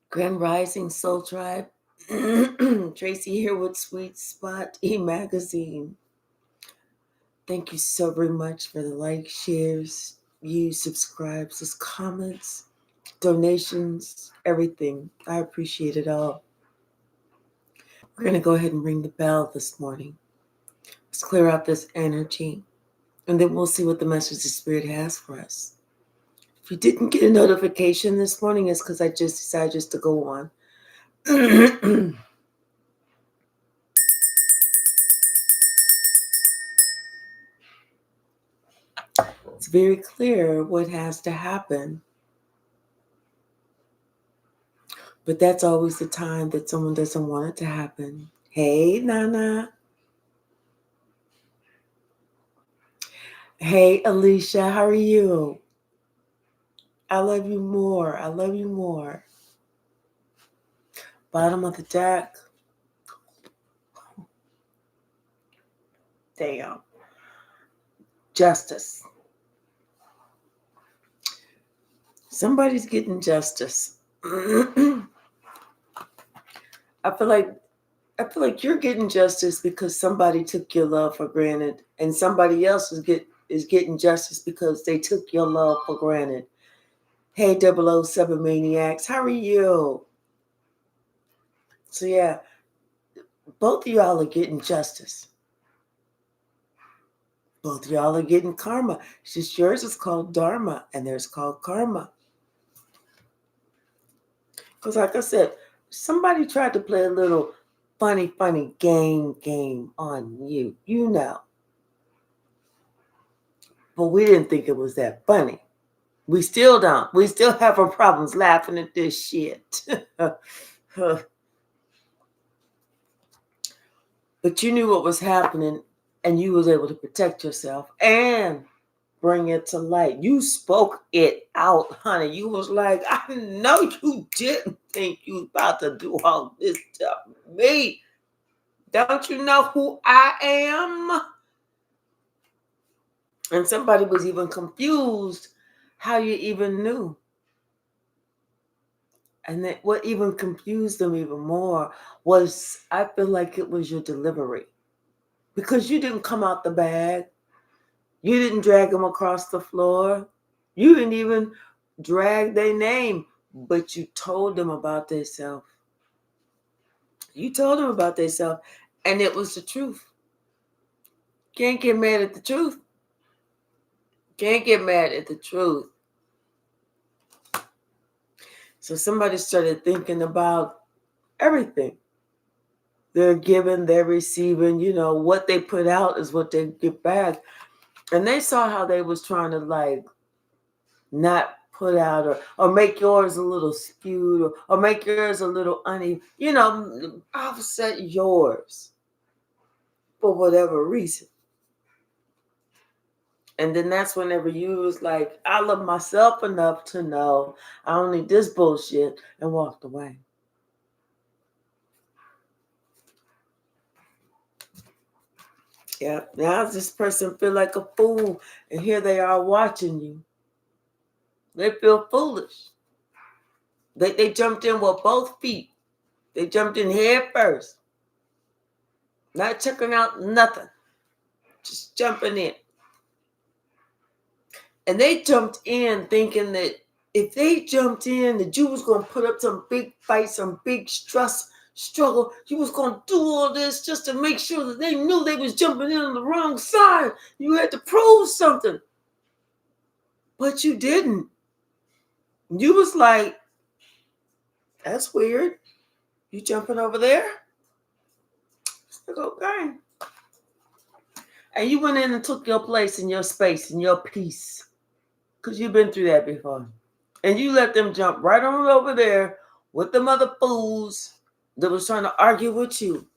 Grand Rising Soul Tribe. Tracy here with Sweet Spot e-magazine. Thank you so very much for the likes, shares, views, subscribes, comments, donations, everything. I appreciate it all. We're going to go ahead and ring the bell this morning. Let's clear out this energy, and then we'll see what the message the Spirit has for us. If you didn't get a notification this morning, it's because I just decided just to go on. It's very clear what has to happen. But that's always the time that someone doesn't want it to happen. Hey, Nana. Hey, Alicia, how are you? I love you more. I love you more. Bottom of the deck. Damn. Justice. Somebody's getting justice. I feel like you're getting justice because somebody took your love for granted, and somebody else is getting justice because they took your love for granted. Hey, 007 Maniacs, how are you? So yeah, both of y'all are getting justice. Both of y'all are getting karma. It's just yours is called dharma and theirs called karma. Because like I said, somebody tried to play a little funny game on you. You know. But we didn't think it was that funny. We still don't. We still have our problems laughing at this shit. But you knew what was happening and you was able to protect yourself and bring it to light. You spoke it out, honey. You was like, I know you didn't think you was about to do all this to me. Don't you know who I am? And somebody was even confused how you even knew. And that what even confused them even more was, I feel like it was your delivery. Because you didn't come out the bag. You didn't drag them across the floor. You didn't even drag their name, but you told them about themselves. You told them about themselves, and it was the truth. Can't get mad at the truth. Can't get mad at the truth. So somebody started thinking about everything. They're giving, they're receiving, what they put out is what they get back. And they saw how they was trying to like not put out or make yours a little skewed or make yours a little uneven, offset yours for whatever reason. And then that's whenever you was like, I love myself enough to know I don't need this bullshit, and walked away. Yeah, now this person feel like a fool, and here they are watching you. They feel foolish. They jumped in with both feet. They jumped in head first. Not checking out nothing. Just jumping in. And they jumped in thinking that if they jumped in, that you was going to put up some big fight, some big struggle. You was going to do all this just to make sure that they knew they was jumping in on the wrong side. You had to prove something. But you didn't. You was like, that's weird. You jumping over there? It's like, okay. And you went in and took your place in your space, in your peace. Because you've been through that before. And you let them jump right on over there with them other fools that was trying to argue with you,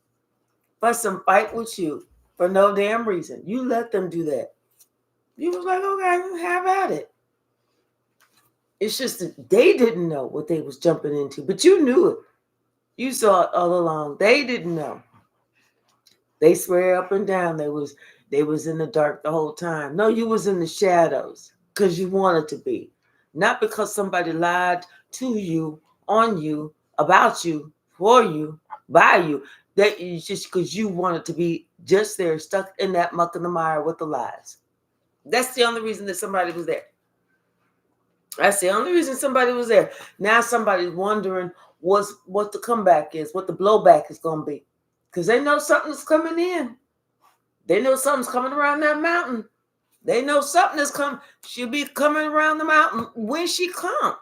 fuss and fight with you for no damn reason. You let them do that. You was like, okay, have at it. It's just that they didn't know what they was jumping into, but you knew it. You saw it all along. They didn't know. They swear up and down they was in the dark the whole time. No, you was in the shadows because you wanted to be. Not because somebody lied to you, on you, about you, for you, by you. That is just because you wanted to be just there, stuck in that muck in the mire with the lies. That's the only reason that somebody was there. That's the only reason somebody was there. Now somebody's wondering what the comeback is, what the blowback is going to be. Because they know something's coming in. They know something's coming around that mountain. They know something is coming. She'll be coming around the mountain when she comes.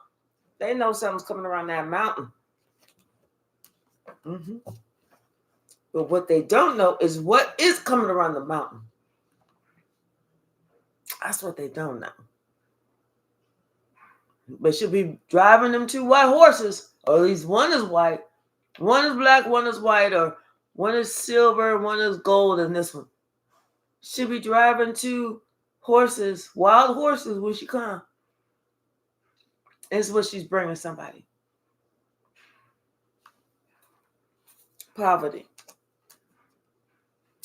They know something's coming around that mountain. Mm-hmm. But what they don't know is what is coming around the mountain. That's what they don't know. But she'll be driving them two white horses, or at least one is white, one is black, one is white, or one is silver, one is gold, and this one. She'll be driving two horses, wild horses, when she comes. It's what she's bringing somebody. Poverty.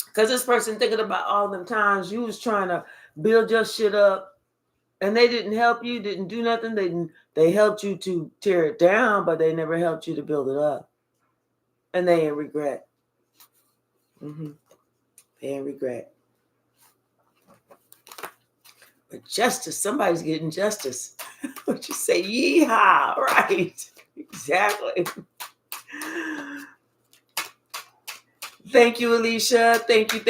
Because this person thinking about all them times you was trying to build your shit up, and they didn't help you, didn't do nothing. They helped you to tear it down, but they never helped you to build it up. And they ain't regret. Mm-hmm. They ain't regret. But justice, somebody's getting justice. What you say? Yeehaw, right? Exactly. Thank you, Alicia. Thank you.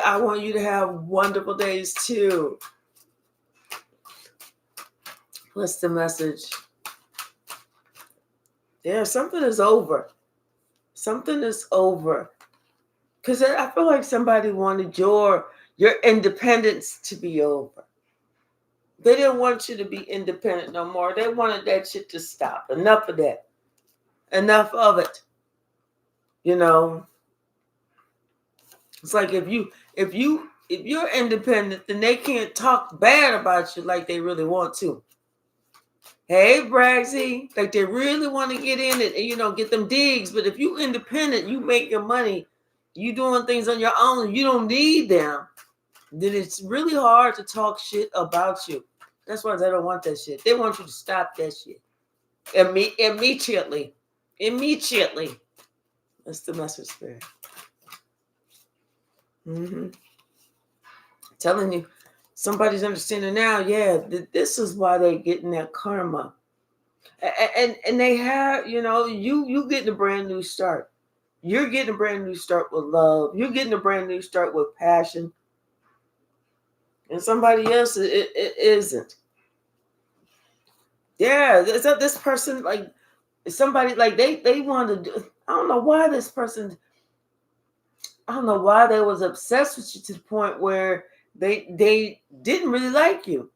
I want you to have wonderful days too. What's the message? Yeah, something is over. Something is over. Because I feel like somebody wanted your independence to be over. They didn't want you to be independent no more. They wanted that shit to stop. Enough of that. Enough of it. You know. It's like if you're independent, then they can't talk bad about you like they really want to. Hey, Bragsy, like they really want to get in it and, get them digs. But if you independent, you make your money, you doing things on your own, you don't need them, then it's really hard to talk shit about you. That's why they don't want that shit. They want you to stop that shit. Immediately. That's the message, Spirit. Mm-hmm. Telling you, somebody's understanding now, yeah, this is why they're getting that karma. And they have, you getting a brand new start. You're getting a brand new start with love. You're getting a brand new start with passion. And somebody else, it isn't. Yeah, this person, like, somebody, like, they want to do, I don't know why this person, I don't know why they was obsessed with you to the point where they didn't really like you.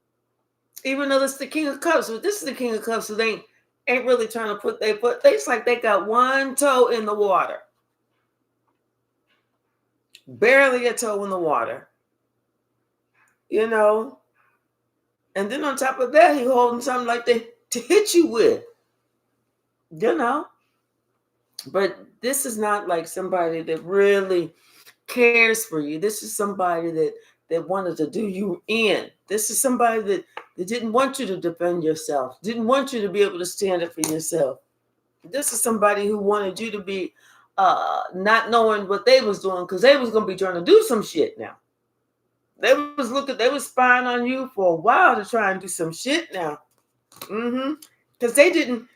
Even though it's the King of Cups, but this is the King of Cups, so they ain't really trying to it's like they got one toe in the water. Barely a toe in the water. And then on top of that, he holding something like to hit you with. But this is not like somebody that really cares for you. This is somebody that wanted to do you in. This is somebody that didn't want you to defend yourself, didn't want you to be able to stand up for yourself. This is somebody who wanted you to be not knowing what they was doing, because they was going to be trying to do some shit now. They was spying on you for a while to try and do some shit now. Because they didn't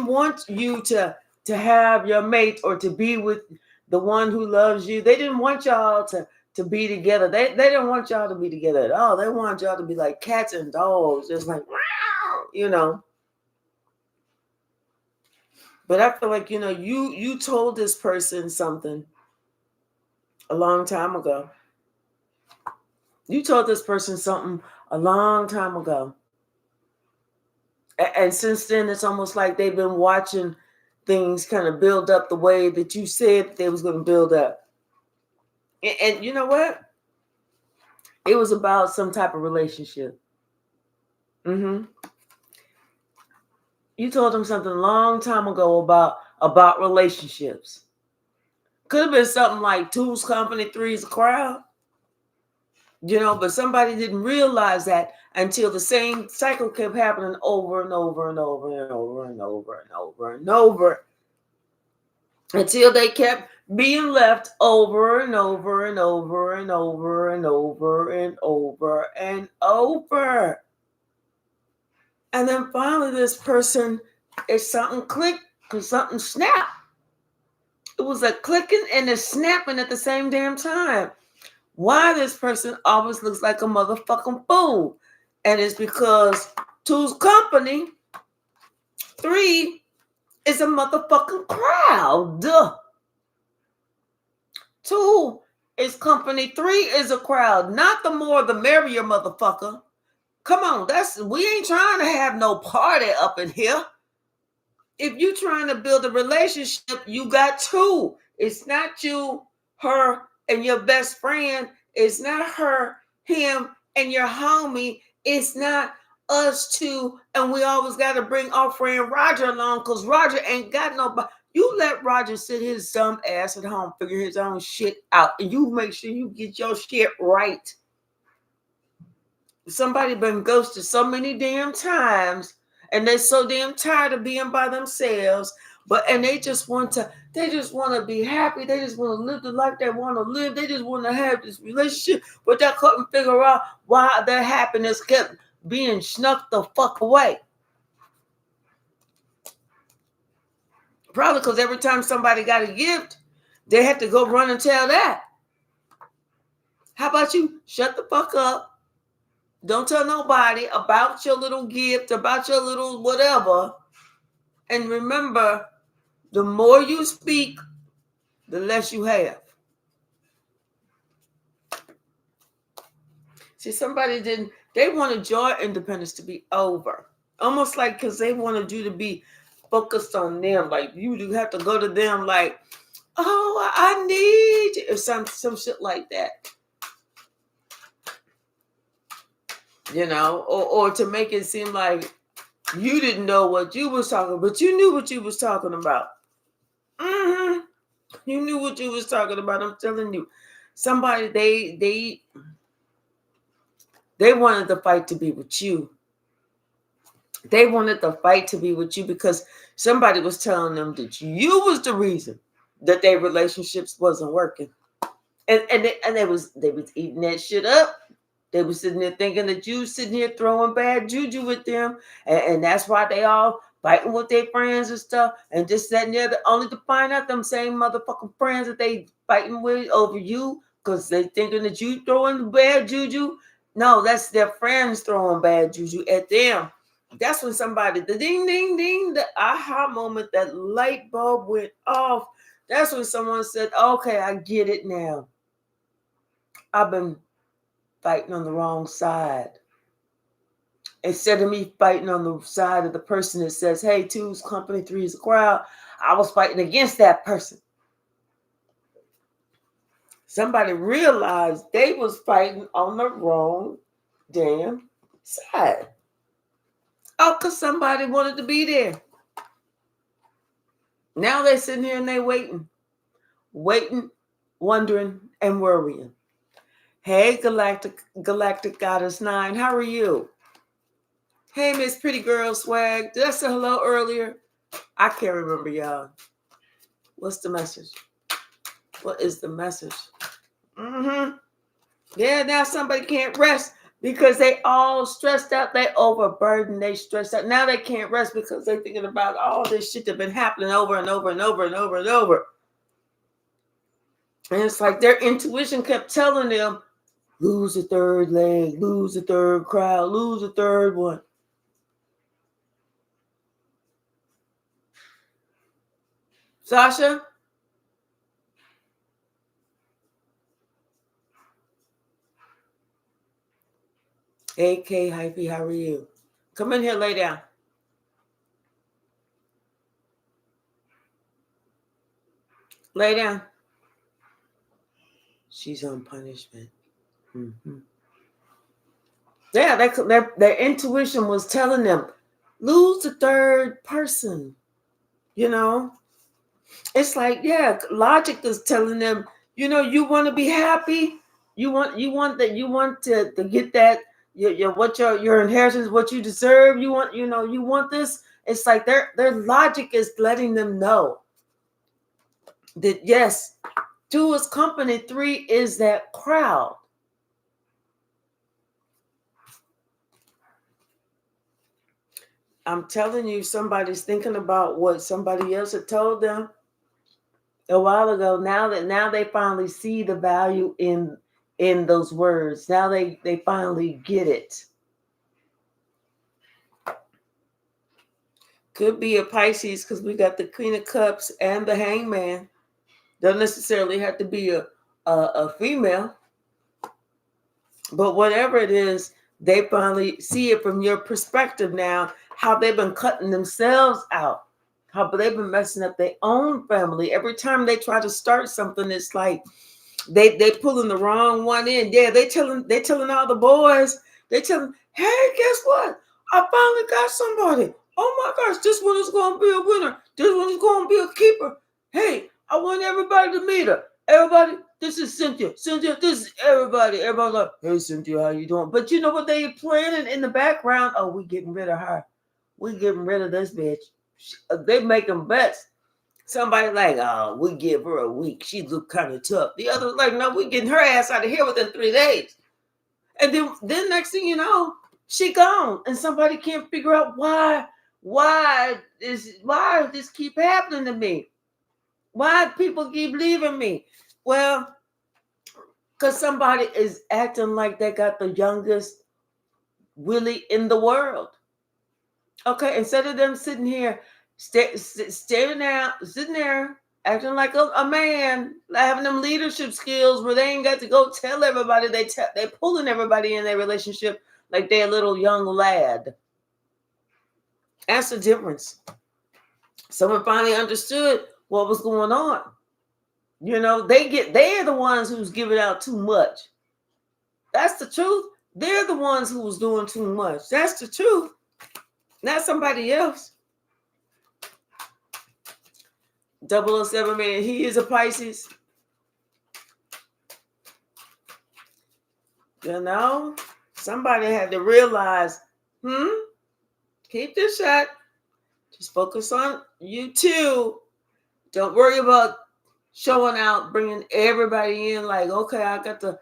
want you to have your mate or to be with the one who loves you. They didn't want y'all to be together. They didn't want y'all to be together at all. They want y'all to be like cats and dogs, just like, But I feel like, you told this person something a long time ago. You told this person something a long time ago. And since then, it's almost like they've been watching things kind of build up the way that you said they was going to build up. And you know what? It was about some type of relationship. You told them something a long time ago about relationships. Could have been something like two's company, three's a crowd. But somebody didn't realize that until the same cycle kept happening over and over and over and over and over and over and over. until they kept being left over and over and over and over and over and over and over. And then finally, this person, it's something clicked because something snapped. It was a clicking and a snapping at the same damn time. Why this person always looks like a motherfucking fool? And it's because two's company, three is a motherfucking crowd. Two is company, three is a crowd. Not the more the merrier, motherfucker. Come on, we ain't trying to have no party up in here. If you trying to build a relationship, you got two. It's not you, her, and your best friend. It's not her, him, and your homie. It's not us two, and we always got to bring our friend Roger along because Roger ain't got nobody. You let Roger sit his dumb ass at home, figure his own shit out, and you make sure you get your shit right. Somebody been ghosted so many damn times, and they're so damn tired of being by themselves. And they just want to be happy. They just want to live the life they want to live. They just want to have this relationship, but they couldn't figure out why their happiness kept being snuck the fuck away. Probably because every time somebody got a gift, they had to go run and tell that. How about you shut the fuck up? Don't tell nobody about your little gift, about your little whatever. And remember, the more you speak, the less you have. See, they wanted your independence to be over. Almost like because they wanted you to be focused on them. Like you do have to go to them like, oh, I need you. Or some shit like that. Or to make it seem like you didn't know what you was talking about, but you knew what you was talking about. Mm-hmm. You knew what you was talking about. I'm telling you. Somebody, they wanted the fight to be with you. They wanted the fight to be with you because somebody was telling them that you was the reason that their relationships wasn't working. And they was eating that shit up. They were sitting there thinking that you sitting here throwing bad juju with them. And that's why they all fighting with their friends and stuff. And just sitting there only to find out them same motherfucking friends that they fighting with over you because they thinking that you throwing bad juju. No, that's their friends throwing bad juju at them. That's when somebody, the ding, ding, ding, the aha moment, that light bulb went off. That's when someone said, okay, I get it now. I've been fighting on the wrong side. Instead of me fighting on the side of the person that says, hey, two's company, three is a crowd, I was fighting against that person. Somebody realized they was fighting on the wrong damn side. Oh, because somebody wanted to be there. Now they're sitting here and they waiting, wondering, and worrying. Hey, Galactic Goddess 9, how are you? Hey, Miss Pretty Girl Swag. Did I say hello earlier? I can't remember, y'all. What's the message? What is the message? Yeah, now somebody can't rest because they all stressed out. They overburdened. They stressed out. Now they can't rest because they're thinking about all this shit that's been happening over and over and over and over and over. And it's like their intuition kept telling them, lose the third leg, lose the third crowd, lose the third one. Sasha? AK Hypey, how are you? Come in here, lay down. Lay down. She's on punishment. Mm-hmm. Yeah, their intuition was telling them, lose the third person. It's like, yeah, logic is telling them, you want to be happy. You want to get that your inheritance, what you deserve. You want this. It's like their logic is letting them know. That yes, 2 is company, 3 is that crowd. I'm telling you, somebody's thinking about what somebody else had told them a while ago. Now they finally see the value in those words. Now they finally get it. Could be a Pisces because we got the Queen of Cups and the Hangman. Don't necessarily have to be a female, but whatever it is, they finally see it from your perspective now. How they've been cutting themselves out, how they've been messing up their own family. Every time they try to start something, it's like they pulling the wrong one in. Yeah, they telling all the boys. They telling, hey, guess what? I finally got somebody. Oh my gosh, this one is going to be a winner. This one is going to be a keeper. Hey, I want everybody to meet her. Everybody, this is Cynthia. Cynthia, this is everybody. Everybody's like, hey, Cynthia, how you doing? But you know what they planning in the background? Oh, we getting rid of her. We getting rid of this bitch. They making bets. Somebody like, oh, we give her a week. She look kind of tough. The other like, no, we getting her ass out of here within 3 days. And then next thing you know, she gone. And somebody can't figure out why this keep happening to me? Why people keep leaving me? Well, because somebody is acting like they got the youngest Willie in the world. Okay, instead of them sitting here, staring out, sitting there, acting like a man, having them leadership skills where they ain't got to go tell everybody. They pulling everybody in their relationship like they're a little young lad. That's the difference. Someone finally understood what was going on. You know, they're the ones who's giving out too much. That's the truth. They're the ones who was doing too much. That's the truth. Not somebody else. 007 man, he is a Pisces. You know, somebody had to realize, keep this shot. Just focus on you too. Don't worry about showing out, bringing everybody in. Like, okay, I got to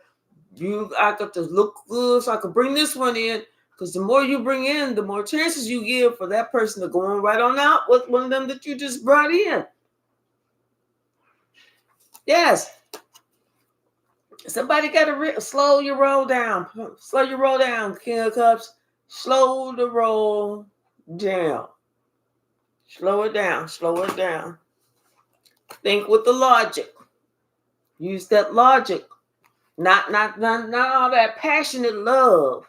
look good so I can bring this one in. Because the more you bring in, the more chances you give for that person to go on right on out with one of them that you just brought in. Yes. Somebody got to slow your roll down. Slow your roll down, King of Cups. Slow the roll down. Slow it down. Slow it down. Think with the logic. Use that logic. Not all that passionate love.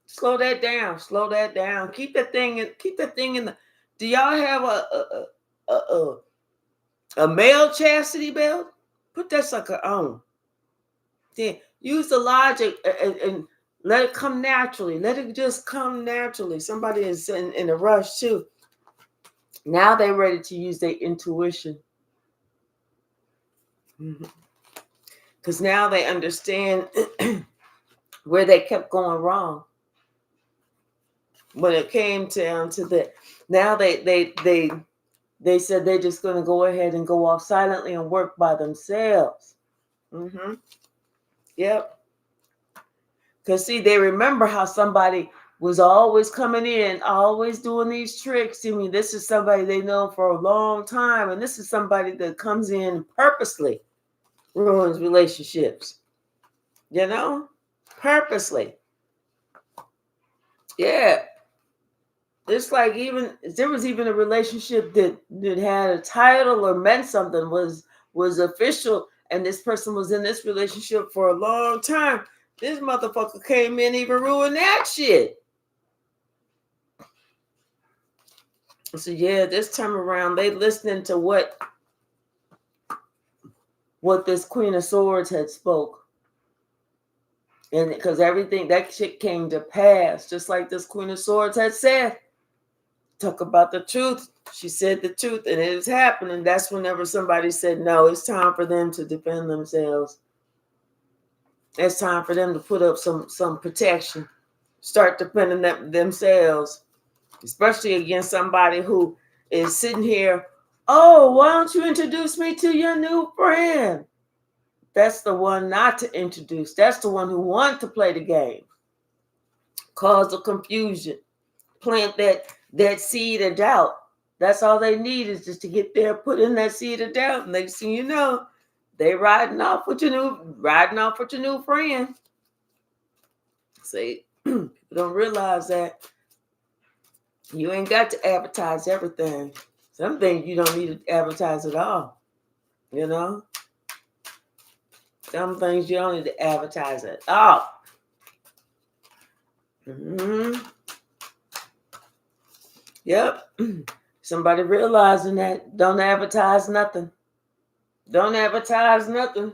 Slow that down. Slow that down. Keep that thing in the. Do y'all have a male chastity belt? Put that sucker on. Then use the logic and let it come naturally. Let it just come naturally. Somebody is in a rush too. Now they're ready to use their intuition. Because now they understand where they kept going wrong. When it came down to that, now they said they're just going to go ahead and go off silently and work by themselves. Yep. Because see, they remember how somebody was always coming in, always doing these tricks. I mean, this is somebody they know for a long time, and this is somebody that comes in purposely, ruins relationships. You know, purposely. Yeah. It's like there was even a relationship that had a title or meant something, was official, and this person was in this relationship for a long time. This motherfucker came in, even ruined that shit. So yeah, this time around they listening to what this Queen of Swords had spoke. And because everything, that shit came to pass, just like this Queen of Swords had said. Talk about the truth. She said the truth, and it is happening. That's whenever somebody said, no, it's time for them to defend themselves. It's time for them to put up some protection. Start defending themselves, especially against somebody who is sitting here Oh, why don't you introduce me to your new friend? That's the one not to introduce. That's the one who want to play the game. Cause the confusion. Plant that seed of doubt. That's all they need is just to get there, put in that seed of doubt. Next thing you know, they riding off with your new friend. See, people don't realize that you ain't got to advertise everything. Some things you don't need to advertise at all. You know, some things you don't need to advertise at all. Mm-hmm. Yep. Somebody realizing that don't advertise nothing. Don't advertise nothing.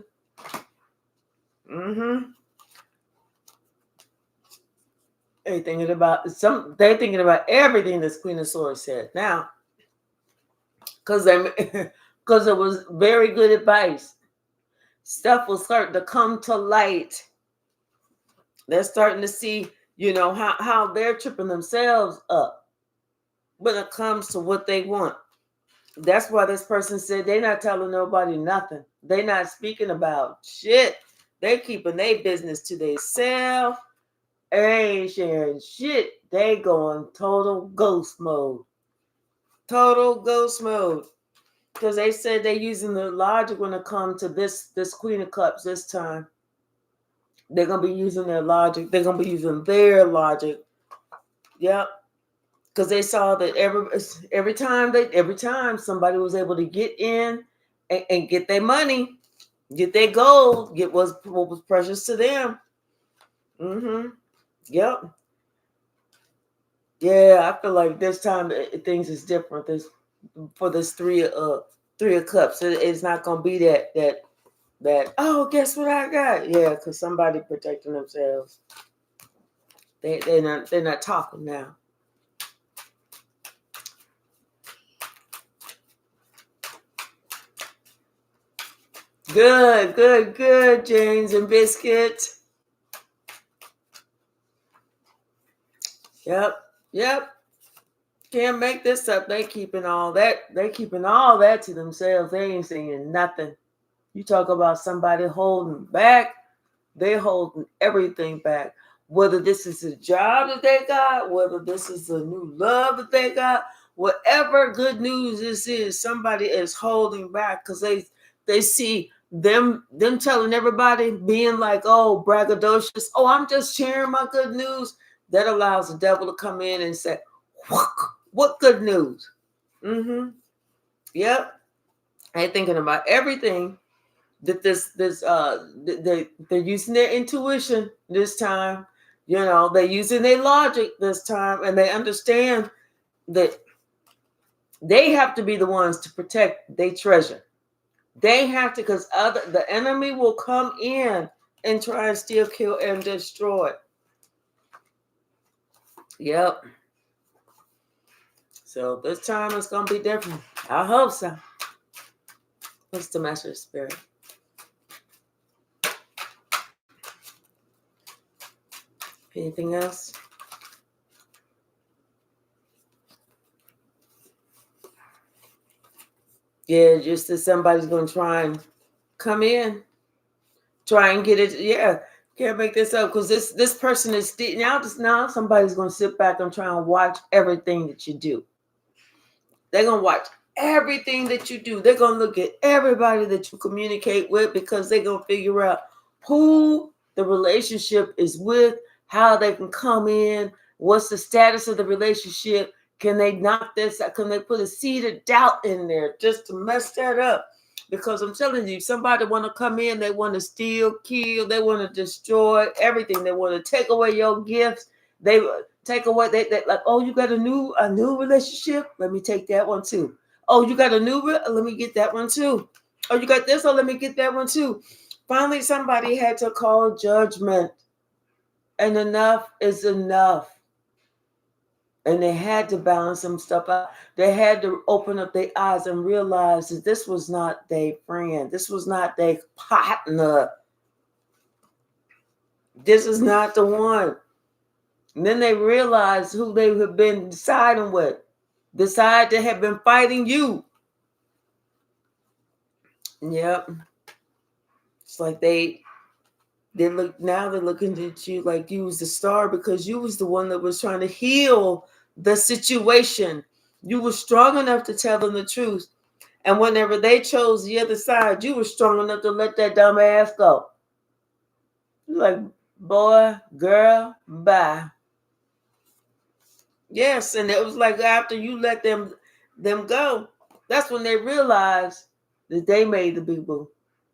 Mm-hmm. They thinking about everything this Queen of Swords said. Now, because because it was very good advice. Stuff will start to come to light. They're starting to see, how they're tripping themselves up when it comes to what they want. That's why this person said they're not telling nobody nothing. They're not speaking about shit. They keeping their business to themselves. Ain't sharing shit. They going total ghost mode. Total ghost mode. Because they said they're using the logic when it comes to this Queen of Cups this time. They're gonna be using their logic. They're gonna be using their logic. Yep. Because they saw that every time somebody was able to get in and get their money, get their gold, get what was precious to them. Mm-hmm. Yep. Yeah, I feel like this time things is different. For this three of cups, it's not gonna be that. Oh, guess what I got? Yeah, because somebody protecting themselves. They're not talking now. Good, James and Biscuit. Yep. Can't make this up. They keeping all that. They keeping all that to themselves. They ain't saying nothing. You talk about somebody holding back. They're holding everything back. Whether this is a job that they got, whether this is a new love that they got, whatever good news this is, somebody is holding back because they see them telling everybody, being like, oh, braggadocious. Oh, I'm just sharing my good news. That allows the devil to come in and say, what good news? Mm-hmm. Yep. I thinking about everything that they're using their intuition this time. They're using their logic this time, and they understand that they have to be the ones to protect their treasure. They have to, because the enemy will come in and try and steal, kill, and destroy. Yep. So this time it's gonna be different. I hope so. What's the Master Spirit? Anything else? Yeah, just that somebody's going to try and come in, try and get it. Yeah, can't make this up because this person is now somebody's going to sit back and try and watch everything that you do. They're going to watch everything that you do. They're going to look at everybody that you communicate with because they're going to figure out who the relationship is with, how they can come in, what's the status of the relationship. Can they knock this out? Can they put a seed of doubt in there just to mess that up? Because I'm telling you, somebody want to come in, they want to steal, kill, they want to destroy everything. They want to take away your gifts. They take away, they like, oh, you got a new relationship? Let me take that one too. Oh, you got a new, let me get that one too. Oh, you got this? Oh, let me get that one too. Finally, somebody had to call judgment. And enough is enough. And they had to balance some stuff out. They had to open up their eyes and realize that this was not their friend. This was not their partner. This is not the one. And then they realized who they have been siding with. The side that have been fighting you. Yep. It's like they're looking at you like you was the star because you was the one that was trying to heal the situation. You were strong enough to tell them the truth. And whenever they chose the other side, you were strong enough to let that dumb ass go. You're like, boy, girl, bye. Yes, and it was like after you let them go, that's when they realized that they made the big boo.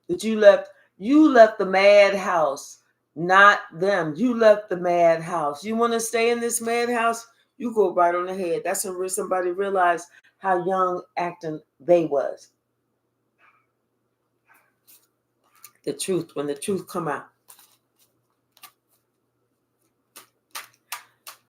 That you left the madhouse, not them. You left the madhouse. You want to stay in this madhouse? You go right on ahead. That's when somebody realized how young acting they was. The truth, when the truth come out.